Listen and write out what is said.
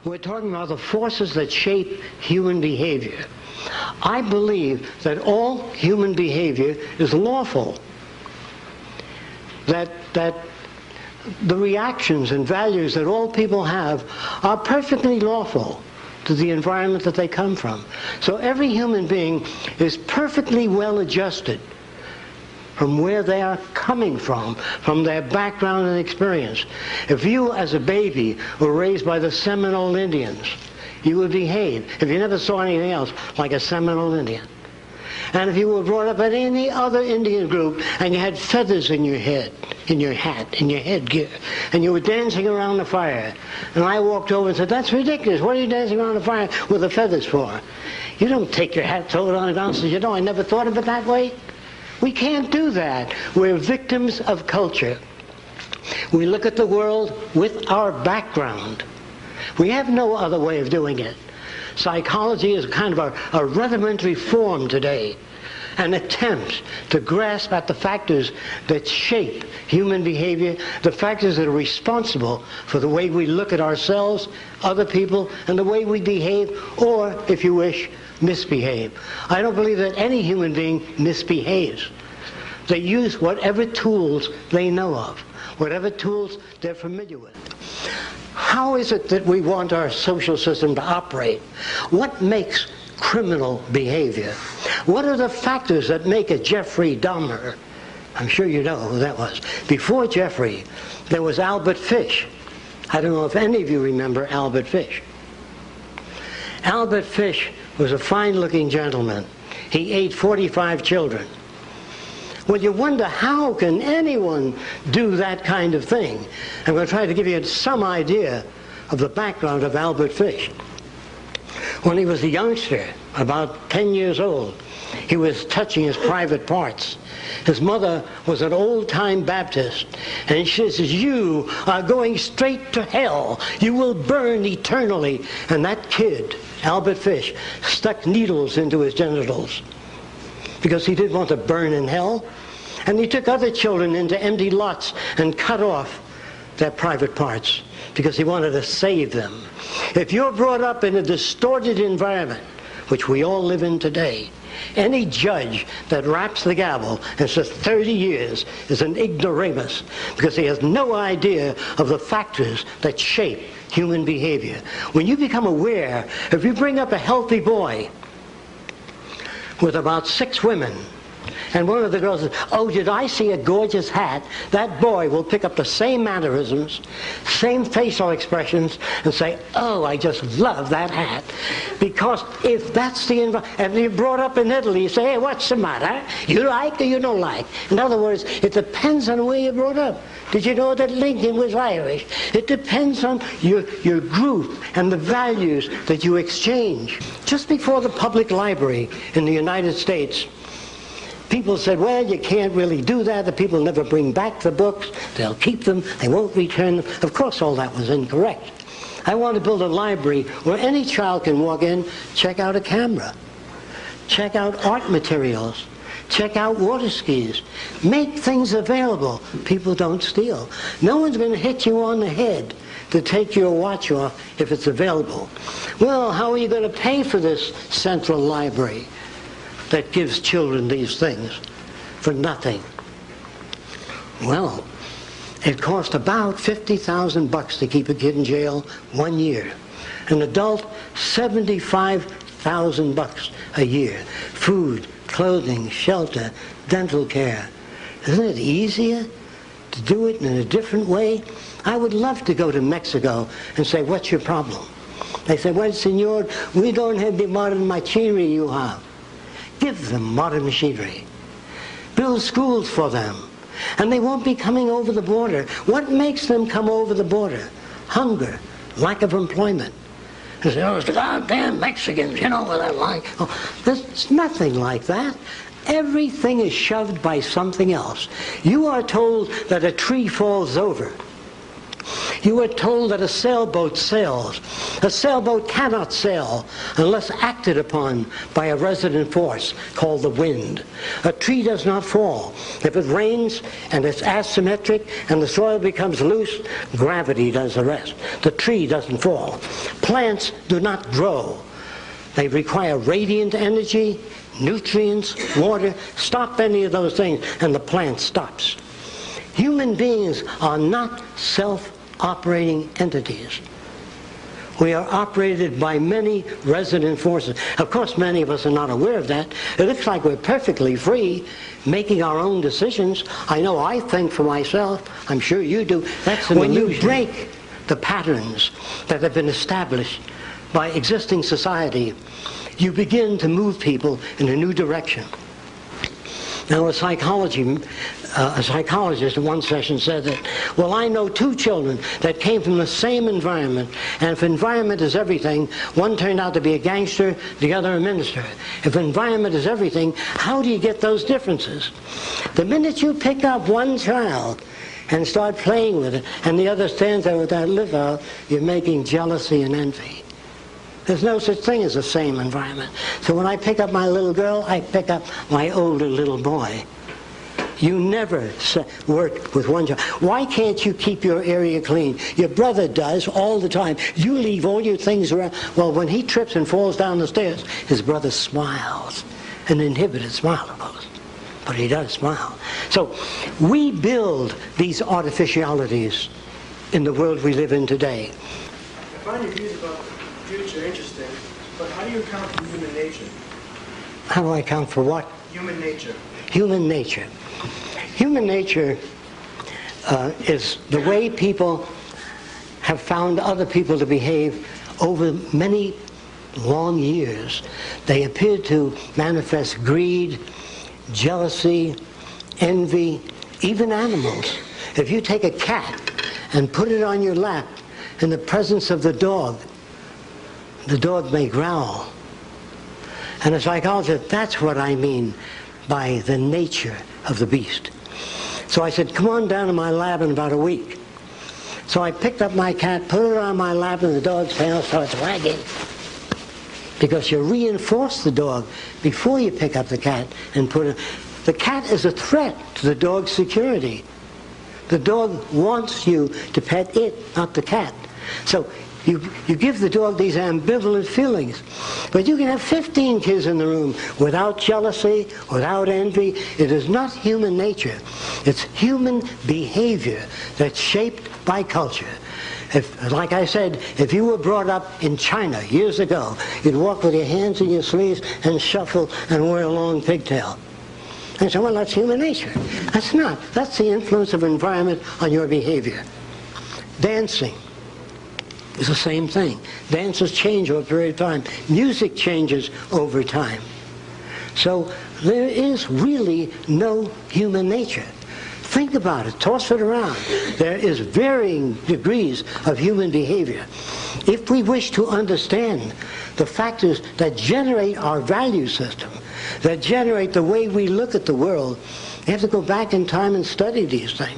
We're talking about the forces that shape human behavior. I believe that all human behavior is lawful. That the reactions and values that all people have are perfectly lawful to the environment that they come from. So every human being is perfectly well adjusted from where they are coming from their background and experience. If you as a baby were raised by the Seminole Indians, you would behave, if you never saw anything else, like a Seminole Indian. And if you were brought up in any other Indian group and you had feathers in your head, in your hat, in your headgear, and you were dancing around the fire, and I walked over and said, "That's ridiculous. What are you dancing around the fire with the feathers for?" You don't take your hat, throw it on the ground, and say, "You know, I never thought of it that way." We can't do that. We're victims of culture. We look at the world with our background. We have no other way of doing it. Psychology is kind of a rudimentary form today, an attempt to grasp at the factors that shape human behavior, the factors that are responsible for the way we look at ourselves, other people, and the way we behave, or, if you wish, misbehave. I don't believe that any human being misbehaves. They use whatever tools they know of, whatever tools they're familiar with. How is it that we want our social system to operate? What makes criminal behavior? What are the factors that make a Jeffrey Dahmer? I'm sure you know who that was. Before Jeffrey, there was Albert Fish. I don't know if any of you remember Albert Fish. Albert Fish was a fine-looking gentleman. He ate 45 children. Well, you wonder, how can anyone do that kind of thing? I'm going to try to give you some idea of the background of Albert Fish. When he was a youngster, about 10 years old, he was touching his private parts. His mother was an old-time Baptist, and she says, "You are going straight to hell. You will burn eternally." And that kid, Albert Fish, stuck needles into his genitals because he didn't want to burn in hell. And he took other children into empty lots and cut off their private parts because he wanted to save them. If you're brought up in a distorted environment, which we all live in today, any judge that raps the gavel and says 30 years is an ignoramus because he has no idea of the factors that shape human behavior. When you become aware, if you bring up a healthy boy with about 6 women, and one of the girls says, "Oh, did I see a gorgeous hat?" That boy will pick up the same mannerisms, same facial expressions, and say, "Oh, I just love that hat." Because if that's the environment, and you're brought up in Italy, you say, "Hey, what's the matter? You like or you don't like?" In other words, it depends on where you're brought up. Did you know that Lincoln was Irish? It depends on your group and the values that you exchange. Just before the public library in the United States, people said, "Well, you can't really do that. The people never bring back the books. They'll keep them. They won't return them." Of course, all that was incorrect. I want to build a library where any child can walk in, check out a camera, check out art materials, check out water skis, make things available. People don't steal. No one's going to hit you on the head to take your watch off if it's available. Well, how are you going to pay for this central library that gives children these things for nothing? Well, it cost about $50,000 to keep a kid in jail 1 year. An adult, $75,000 a year. Food, clothing, shelter, dental care. Isn't it easier to do it in a different way? I would love to go to Mexico and say, "What's your problem?" They say, "Well, senor, we don't have the modern machinery you have." Give them modern machinery. Build schools for them. And they won't be coming over the border. What makes them come over the border? Hunger, lack of employment. They say, "Oh, it's the goddamn Mexicans, you know what I like." Oh, there's nothing like that. Everything is shoved by something else. You are told that a tree falls over. You were told that a sailboat sails. A sailboat cannot sail unless acted upon by a resident force called the wind. A tree does not fall. If it rains and it's asymmetric and the soil becomes loose, gravity does the rest. The tree doesn't fall. Plants do not grow. They require radiant energy, nutrients, water. Stop any of those things and the plant stops. Human beings are not self-operating entities. We are operated by many resident forces. Of course, many of us are not aware of that. It looks like we're perfectly free, making our own decisions. I know I think for myself. I'm sure you do. That's an illusion. When you break the patterns that have been established by existing society, you begin to move people in a new direction. Now, a psychologist in one session said that, well, I know two children that came from the same environment, and if environment is everything, one turned out to be a gangster, the other a minister. If environment is everything, how do you get those differences? The minute you pick up one child and start playing with it, and the other stands there with that lip out, you're making jealousy and envy. There's no such thing as the same environment. So when I pick up my little girl, I pick up my older little boy. You never work with one child. Why can't you keep your area clean? Your brother does all the time. You leave all your things around. Well, when he trips and falls down the stairs, his brother smiles. An inhibited smile, of course. But he does smile. So we build these artificialities in the world we live in today. I find your views about the future interesting, but how do you account for human nature? How do I account for what? Human nature. Human nature. Human nature is the way people have found other people to behave over many long years. They appear to manifest greed, jealousy, envy, even animals. If you take a cat and put it on your lap in the presence of the dog may growl. And a psychologist, that's what I mean by the nature of the beast. So I said, come on down to my lab in about a week. So I picked up my cat, put it on my lap, and the dog's tail starts wagging. Because you reinforce the dog before you pick up the cat and put it. The cat is a threat to the dog's security. The dog wants you to pet it, not the cat. So you give the dog these ambivalent feelings. But you can have 15 kids in the room without jealousy, without envy. It is not human nature. It's human behavior that's shaped by culture. If, like I said, if you were brought up in China years ago, you'd walk with your hands in your sleeves and shuffle and wear a long pigtail. And so, well, that's human nature. That's not. That's the influence of environment on your behavior. Dancing is the same thing. Dances change over a period of time. Music changes over time. So there is really no human nature. Think about it. Toss it around. There is varying degrees of human behavior. If we wish to understand the factors that generate our value system, that generate the way we look at the world, we have to go back in time and study these things.